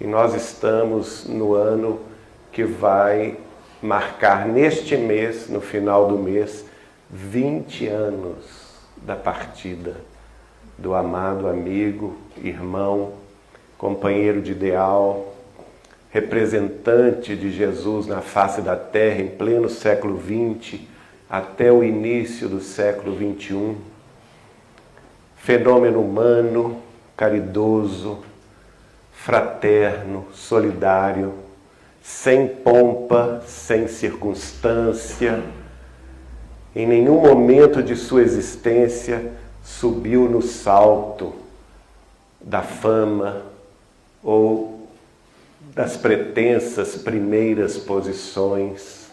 E nós estamos no ano que vai marcar neste mês, no final do mês, 20 anos da partida do amado amigo, irmão, companheiro de ideal, representante de Jesus na face da terra em pleno século XX até o início do século XXI. Fenômeno humano, caridoso, fraterno, solidário, sem pompa, sem circunstância. Em nenhum momento de sua existência subiu no salto da fama ou das pretensas primeiras posições.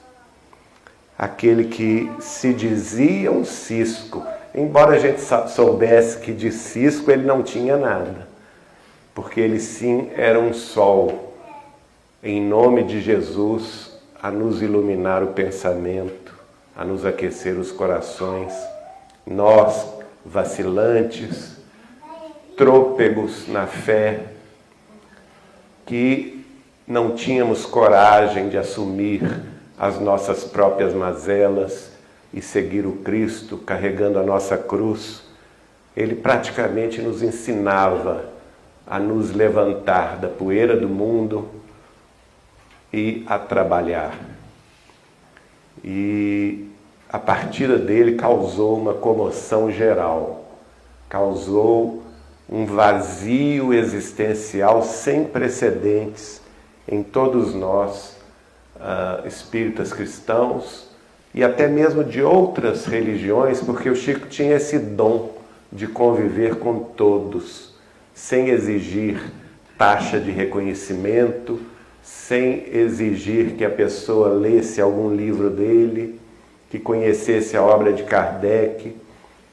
Aquele que se dizia um cisco, embora a gente soubesse que de cisco ele não tinha nada, porque ele sim era um sol, em nome de Jesus, a nos iluminar o pensamento, a nos aquecer os corações. Nós, vacilantes, trôpegos na fé, que não tínhamos coragem de assumir as nossas próprias mazelas e seguir o Cristo carregando a nossa cruz, ele praticamente nos ensinava a nos levantar da poeira do mundo e a trabalhar. E a partida dele causou uma comoção geral, causou um vazio existencial sem precedentes em todos nós, espíritas cristãos e até mesmo de outras religiões, porque o Chico tinha esse dom de conviver com todos, sem exigir taxa de reconhecimento, sem exigir que a pessoa lesse algum livro dele, que conhecesse a obra de Kardec.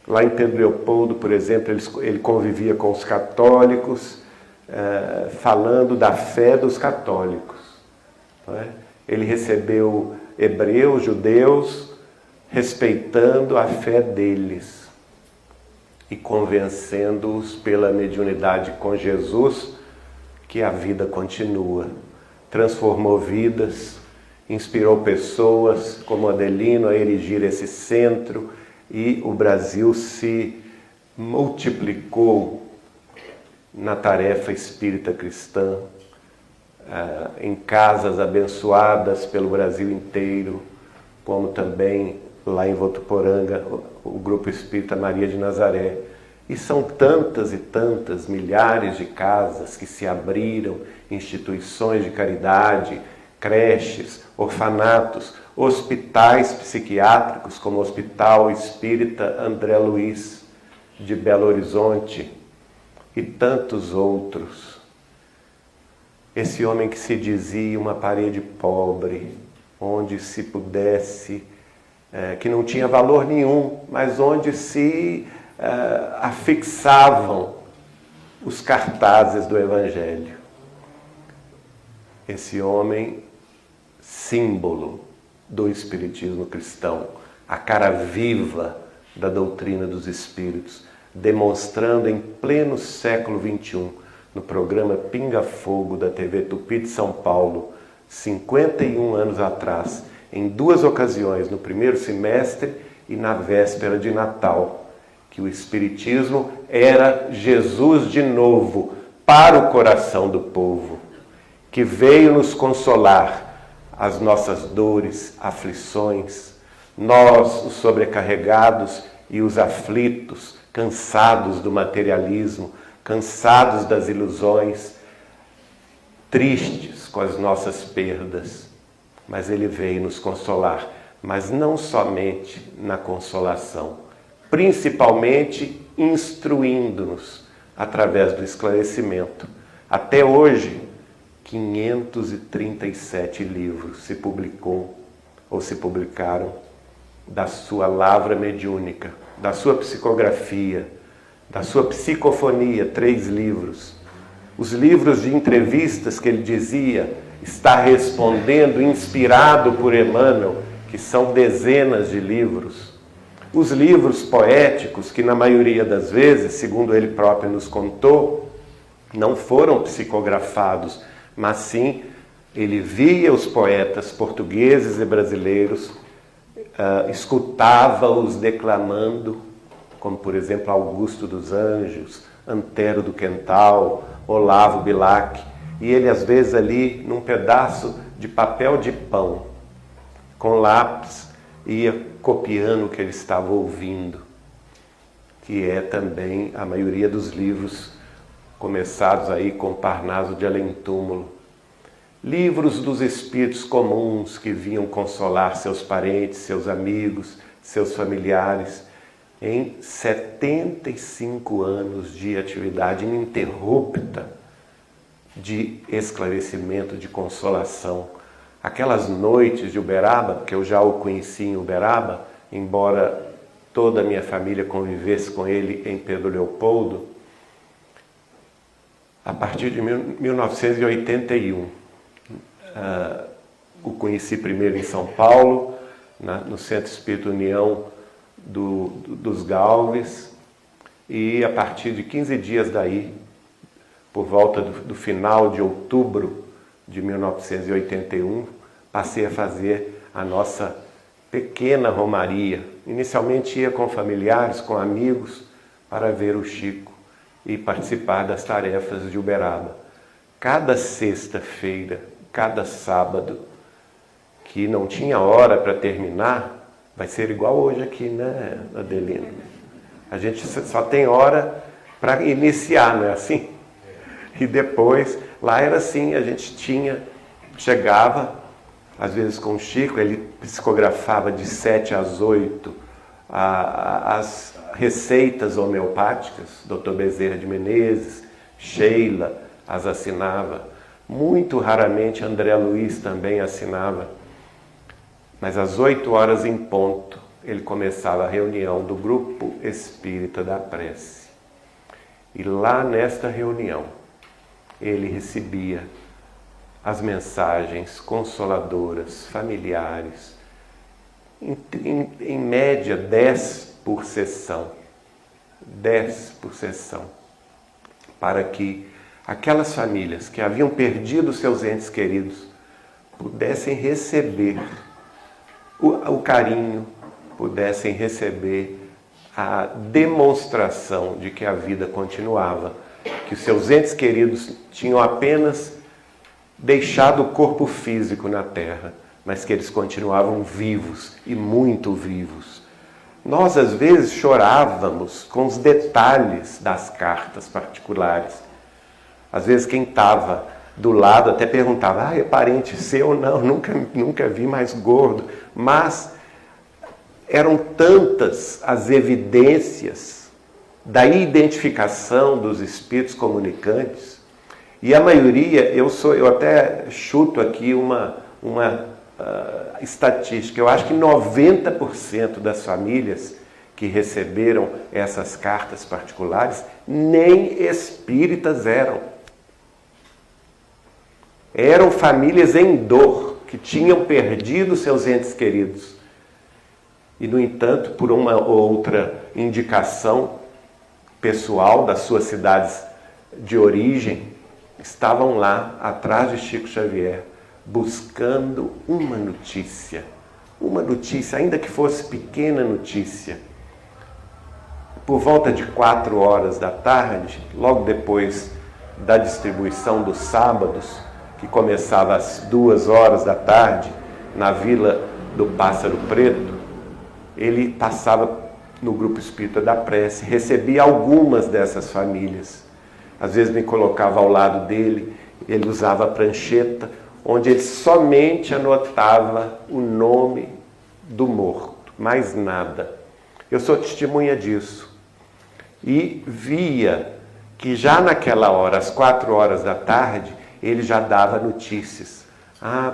Lá em Pedro Leopoldo, por exemplo, ele convivia com os católicos, falando da fé dos católicos. Não é? Ele recebeu hebreus, judeus, respeitando a fé deles e convencendo-os pela mediunidade com Jesus que a vida continua. Transformou vidas, inspirou pessoas como Adelino a erigir esse centro, e o Brasil se multiplicou na tarefa espírita cristã, em casas abençoadas pelo Brasil inteiro, como também lá em Votuporanga, o Grupo Espírita Maria de Nazaré. E são tantas e tantas, milhares de casas que se abriram, instituições de caridade, creches, orfanatos, hospitais psiquiátricos, como o Hospital Espírita André Luiz de Belo Horizonte e tantos outros. Esse homem que se dizia uma parede pobre, onde se pudesse, que não tinha valor nenhum, mas onde se afixavam os cartazes do Evangelho. Esse homem, símbolo do espiritismo cristão, a cara viva da doutrina dos espíritos, demonstrando em pleno século XXI, no programa Pinga Fogo da TV Tupi de São Paulo, 51 anos atrás, em duas ocasiões, no primeiro semestre e na véspera de Natal, que o espiritismo era Jesus de novo para o coração do povo, que veio nos consolar as nossas dores, aflições, nós, os sobrecarregados e os aflitos, cansados do materialismo, cansados das ilusões, tristes com as nossas perdas. Mas ele veio nos consolar, mas não somente na consolação, principalmente instruindo-nos através do esclarecimento. Até hoje, 537 livros se publicou ou se publicaram da sua lavra mediúnica, da sua psicografia, da sua psicofonia, 3 livros. Os livros de entrevistas que ele dizia está respondendo, inspirado por Emmanuel, que são dezenas de livros. Os livros poéticos, que na maioria das vezes, segundo ele próprio nos contou, não foram psicografados, mas sim ele via os poetas portugueses e brasileiros, escutava-os declamando, como por exemplo Augusto dos Anjos, Antero do Quental, Olavo Bilac, e ele às vezes ali num pedaço de papel de pão, com lápis, ia copiando o que ele estava ouvindo, que é também a maioria dos livros começados aí com Parnaso de Além-Túmulo. Livros dos espíritos comuns que vinham consolar seus parentes, seus amigos, seus familiares, em 75 anos de atividade ininterrupta de esclarecimento, de consolação. Aquelas noites de Uberaba, porque eu já o conheci em Uberaba, embora toda a minha família convivesse com ele em Pedro Leopoldo, a partir de 1981. O conheci primeiro em São Paulo, no Centro Espírita União dos Galves, e a partir de 15 dias daí, por volta do final de outubro de 1981, passei a fazer a nossa pequena romaria. Inicialmente ia com familiares, com amigos, para ver o Chico e participar das tarefas de Uberaba. Cada sexta-feira, cada sábado, que não tinha hora para terminar, vai ser igual hoje aqui, né, Adelina? A gente só tem hora para iniciar, não é assim? E depois, lá era assim, a gente chegava, às vezes com o Chico, ele psicografava de 7 às 8 as receitas homeopáticas, Dr. Bezerra de Menezes, Sheila as assinava. Muito raramente André Luiz também assinava. Mas às 8 horas em ponto, ele começava a reunião do Grupo Espírita da Prece. E lá nesta reunião, ele recebia as mensagens consoladoras, familiares, em média 10 por sessão. 10 por sessão. Para que aquelas famílias que haviam perdido seus entes queridos pudessem receber o carinho, pudessem receber a demonstração de que a vida continuava, que os seus entes queridos tinham apenas deixado o corpo físico na terra, mas que eles continuavam vivos e muito vivos. Nós às vezes chorávamos com os detalhes das cartas particulares. Às vezes quem estava do lado até perguntava, é parente seu? Não, nunca vi mais gordo. Mas eram tantas as evidências da identificação dos espíritos comunicantes, e a maioria, eu até chuto aqui uma estatística, eu acho que 90% das famílias que receberam essas cartas particulares nem espíritas eram. Eram famílias em dor, que tinham perdido seus entes queridos. E, no entanto, por uma ou outra indicação pessoal das suas cidades de origem, estavam lá, atrás de Chico Xavier, buscando uma notícia, ainda que fosse pequena notícia. Por volta de 4 horas da tarde, logo depois da distribuição dos sábados, que começava às 2 horas da tarde, na Vila do Pássaro Preto, ele passava no Grupo Espírita da Prece, recebia algumas dessas famílias. Às vezes me colocava ao lado dele, ele usava a prancheta, onde ele somente anotava o nome do morto, mais nada. Eu sou testemunha disso. E via que já naquela hora, às 4 horas da tarde, ele já dava notícias.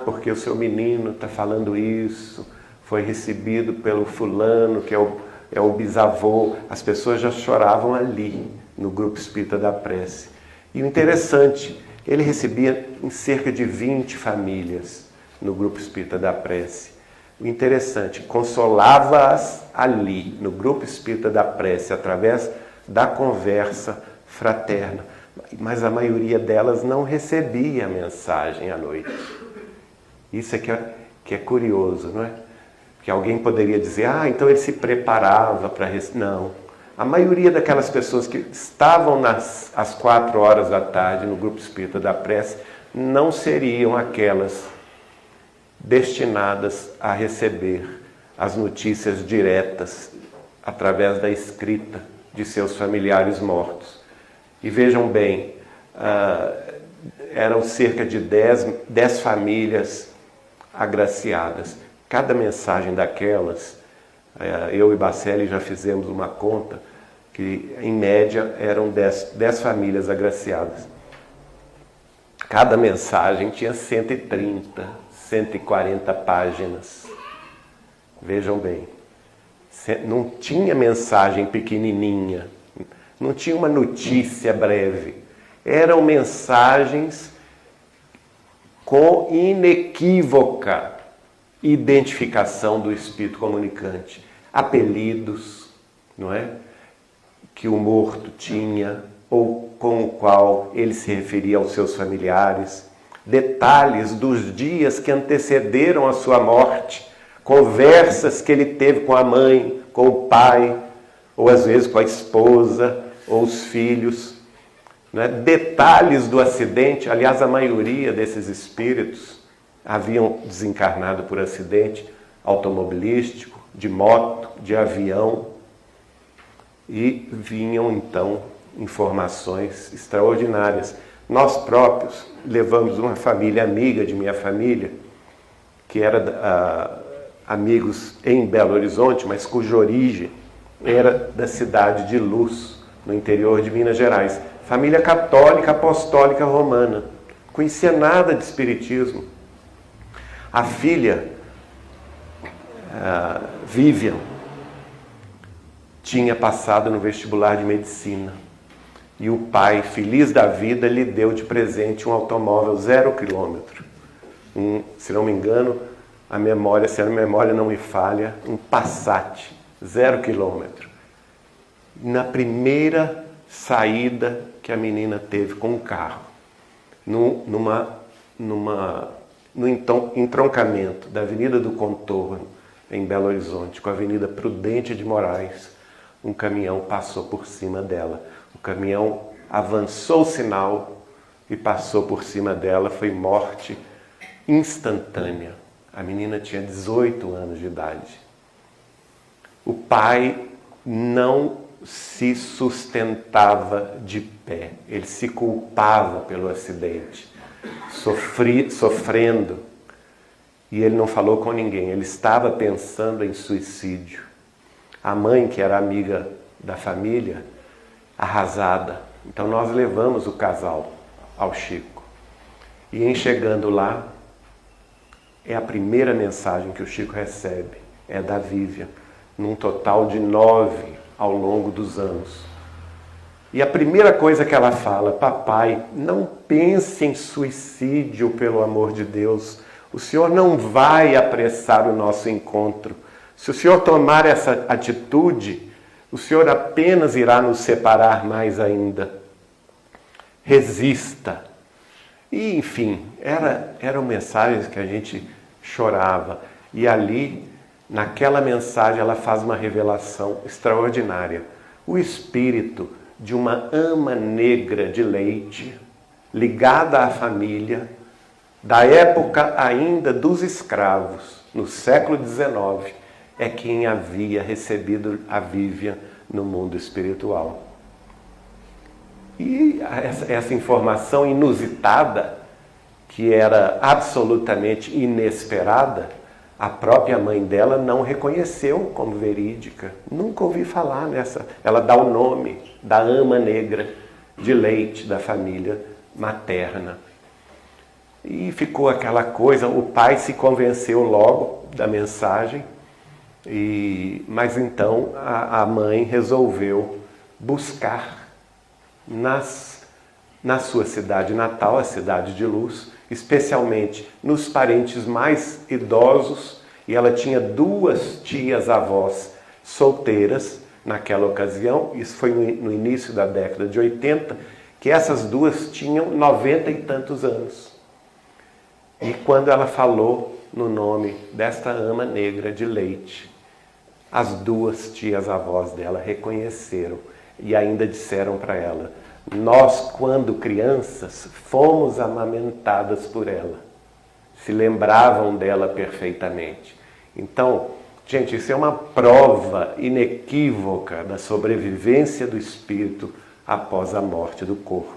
Porque o seu menino está falando isso, foi recebido pelo fulano, que é o bisavô. As pessoas já choravam ali, no Grupo Espírita da Prece. E o interessante, ele recebia em cerca de 20 famílias no Grupo Espírita da Prece. O interessante, consolava-as ali, no Grupo Espírita da Prece, através da conversa fraterna. mas a maioria delas não recebia a mensagem à noite. Isso é que é curioso, não é? Que alguém poderia dizer, então ele se preparava para... Não. A maioria daquelas pessoas que estavam às 4 horas da tarde no grupo espírita da prece não seriam aquelas destinadas a receber as notícias diretas através da escrita de seus familiares mortos. E vejam bem, eram cerca de 10 famílias agraciadas. Cada mensagem daquelas, eu e Bacelli já fizemos uma conta, que em média eram 10 famílias agraciadas. Cada mensagem tinha 130, 140 páginas. Vejam bem, não tinha mensagem pequenininha, não tinha uma notícia breve. Eram mensagens com inequívoca identificação do espírito comunicante. Apelidos, não é? Que o morto tinha, ou com o qual ele se referia aos seus familiares. Detalhes dos dias que antecederam a sua morte. Conversas que ele teve com a mãe, com o pai, ou às vezes com a esposa, ou os filhos. Né? Detalhes do acidente. Aliás, a maioria desses espíritos haviam desencarnado por acidente automobilístico, de moto, de avião, e vinham então informações extraordinárias. Nós próprios levamos uma família amiga de minha família, que era amigos em Belo Horizonte, mas cuja origem era da cidade de Luz, no interior de Minas Gerais. Família católica, apostólica romana. Conhecia nada de espiritismo. A filha, Vivian, tinha passado no vestibular de medicina. E o pai, feliz da vida, lhe deu de presente um automóvel 0 quilômetro. Se não me engano, se a memória não me falha, um Passat, 0 quilômetro. Na primeira saída que a menina teve com o carro, no entroncamento da Avenida do Contorno, em Belo Horizonte, com a Avenida Prudente de Moraes, um caminhão passou por cima dela. O caminhão avançou o sinal e passou por cima dela. Foi morte instantânea. A menina tinha 18 anos de idade. O pai não se sustentava de pé. Ele se culpava pelo acidente, sofrendo. E ele não falou com ninguém. Ele estava pensando em suicídio. A mãe, que era amiga da família, arrasada. Então nós levamos o casal ao Chico. E em chegando lá, é a primeira mensagem que o Chico recebe. É da Vivian, num total de 9 ao longo dos anos. E a primeira coisa que ela fala: papai, não pense em suicídio, pelo amor de Deus. O senhor não vai apressar o nosso encontro. Se o senhor tomar essa atitude, o senhor apenas irá nos separar mais ainda. Resista. E, enfim, eram mensagens que a gente chorava. E ali, naquela mensagem, ela faz uma revelação extraordinária. O espírito de uma ama negra de leite, ligada à família, da época ainda dos escravos, no século XIX, é quem havia recebido a Vivian no mundo espiritual. E essa informação inusitada, que era absolutamente inesperada, a própria mãe dela não reconheceu como verídica. Nunca ouvi falar nessa. Ela dá o nome da ama negra de leite da família materna. E ficou aquela coisa, o pai se convenceu logo da mensagem, mas então a mãe resolveu buscar na sua cidade natal, a cidade de Luz, especialmente nos parentes mais idosos, e ela tinha 2 tias-avós solteiras naquela ocasião. Isso foi no início da década de 80, que essas duas tinham 90 e tantos anos. E quando ela falou no nome desta ama negra de leite, as duas tias-avós dela reconheceram e ainda disseram para ela: nós, quando crianças, fomos amamentadas por ela. Se lembravam dela perfeitamente. Então, gente, isso é uma prova inequívoca da sobrevivência do espírito após a morte do corpo.